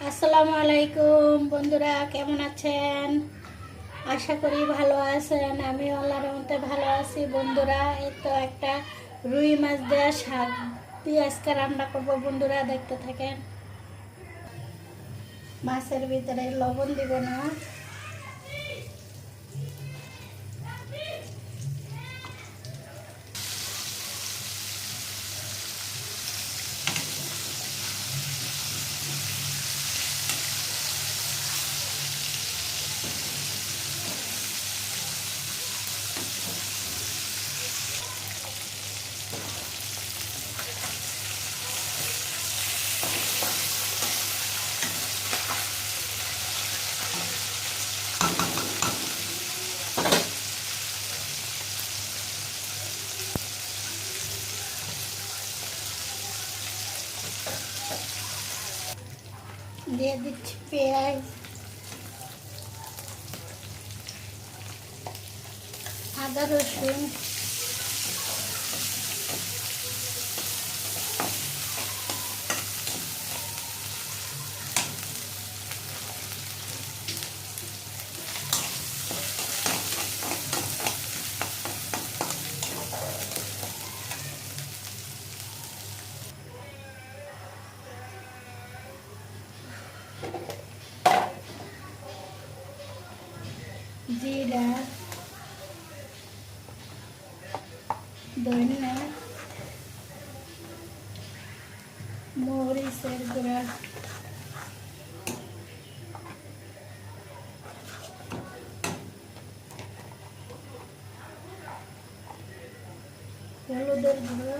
আসসালামু আলাইকুম বন্ধুরা, কেমন আছেন? আশা করি ভালো আছেন। আমি আল্লাহর রহমতে ভালো আছি বন্ধুরা। এই তো একটা রুই মাছ দেওয়া শাক দিয়ে আজকে রান্না করবো বন্ধুরা, দেখতে থাকেন। মাছের ভিতরে লবণ দিব না, দিয়ে দিচ্ছি পেঁয়াজ, আদা রসুন, জিরা, ধনিয়া, মরিচের গুঁড়া, হলুদের গুঁড়ো,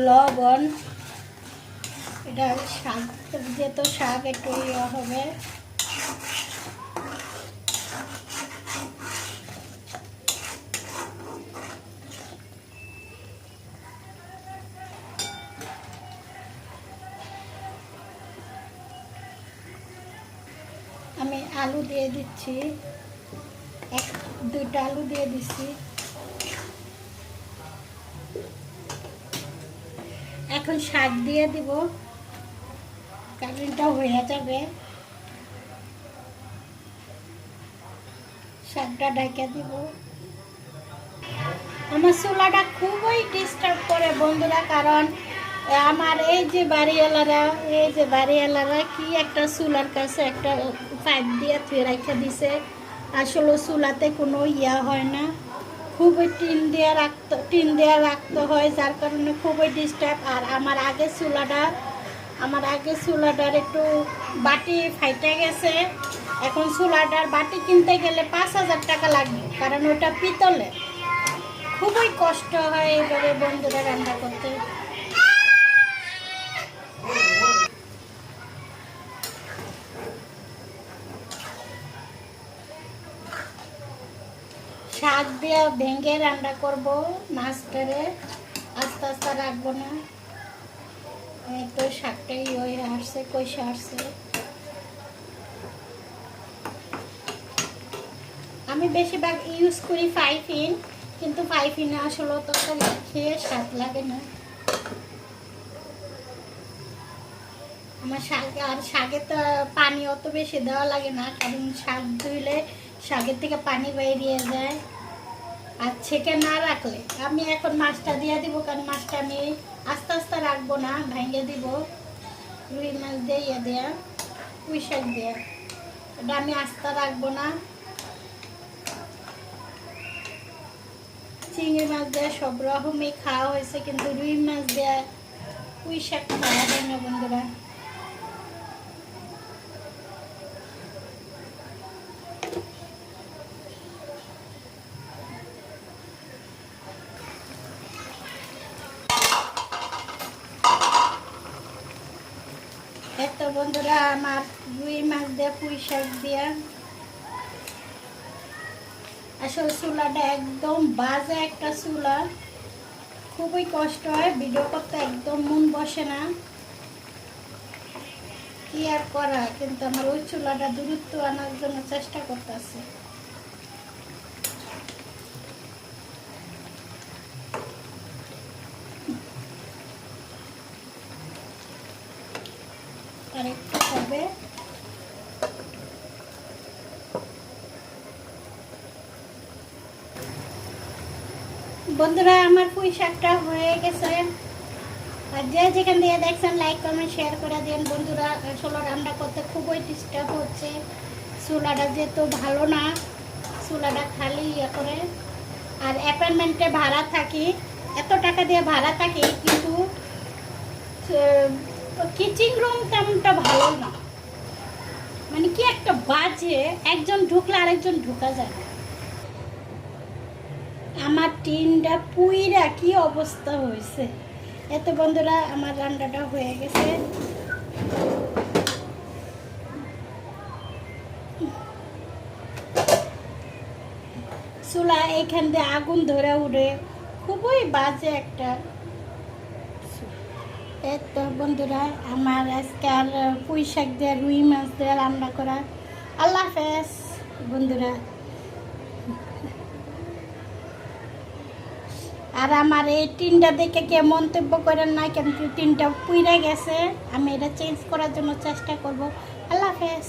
লবণ। এটা শাক, যেহেতু শাক একটু হবে। আমি আলু দিয়ে দিচ্ছি, দুইটা আলু দিয়ে দিচ্ছি। এখন শাক দিয়ে দিব, কারেন্টটা হয়ে যাবে। শাকটা ঢাকা দিব। আমার চুলাটা খুবই ডিস্টার্ব করে বন্ধুরা, কারণ আমার এই যে বাড়িওয়ালারা কি একটা চুলার কাছে একটা পাইপ দিয়ে থুয়ে রেখে দিছে। আসলে চুলাতে কোনো হয় না, খুবই টিন দিয়ে রাখতে হয়, যার কারণে খুবই ডিস্টার্ব। আর আমার আগে চুলাটার একটু বাটি ফাইটে গেছে। এখন চুলাটার বাটি কিনতে গেলে 5,000 টাকা লাগবে, কারণ ওটা পিতলে। খুবই কষ্ট হয় এইভাবে বন্ধুরা রান্না করতে। শাক দিয়ে ভেঙে রান্না করব মাছটারে, আস্তে আস্তে রাখবো না। তো শাকটাই আসছে, কইসা আসছে। আমি বেশিরভাগ ইউজ করি 5 ইন, কিন্তু 5 ইনে আসলে তরকারি খেয়ে স্বাদ লাগে না। আমার শাকে তো পানি অত বেশি দেওয়া লাগে না, কারণ শাক ধুইলে শাকের থেকে পানি বেরিয়ে যায়। আর ছেঁকে না রাখলে আমি এখন মাছটা দিয়ে দিব, কারণ মাছটা আমি আস্তে আস্তে রাখবো না, ভেঙে দিব। রুই মাছ দিয়ে দেয়া, পুঁই শাক দিয়ে, এটা আমি আস্তে রাখবো না। চিংড়ি মাছ দেওয়া সব রকমই খাওয়া হয়েছে, কিন্তু রুই মাছ দেওয়া পুঁই শাক খাওয়া যায় না বন্ধুরা। তো বন্ধুরা, আমার রুই মাছ দিয়ে পুঁই শাক দিয়া, আসলে চুলাটা একদম বাজে একটা চুলা, খুবই কষ্ট হয় ভিডিও করতে, একদম মন বসে না। কি আর করা, কিন্তু আমার ওই চুলাটা দূরত্ব আনার জন্য চেষ্টা করতেছি। বন্ধুরা আমার পুঁই শাকটা হয়ে গেছে। আর যে যেখান দিয়ে দেখছেন লাইক কমেন্ট শেয়ার করে দিন বন্ধুরা। আসলে রান্না করতে খুবই ডিস্টার্ব হচ্ছে, চুলাটা যেহেতু ভালো না, চুলাটা খালি ইয়ে করে। আর অ্যাপার্টমেন্টে ভাড়া থাকি, এত টাকা দিয়ে ভাড়া থাকি, কিন্তু কিচেন রুম তেমনটা ভালো না, মানে কি একটা বাজে, একজন ঢুকলে আরেকজন ঢুকা যায় না। আমার টিনটা পুইরা কি অবস্থা হয়েছে। এত বন্ধুরা আমার রান্নাটা হয়ে গেছে। চুলা এইখান দিয়ে আগুন ধরে উঠে, খুবই বাজে একটা। এত বন্ধুরা আমার আজকে আর পুঁই শাক দিয়ে রুই মাছ দিয়ে রান্না করা। আল্লাহ হাফেজ বন্ধুরা। আর আমার এই টিনটা দেখে কে মন্তব্য করেন না, কেন টিনটা পুইরা গেছে, আমি এটা চেঞ্জ করার জন্য চেষ্টা করব। আল্লাহ হাফেজ।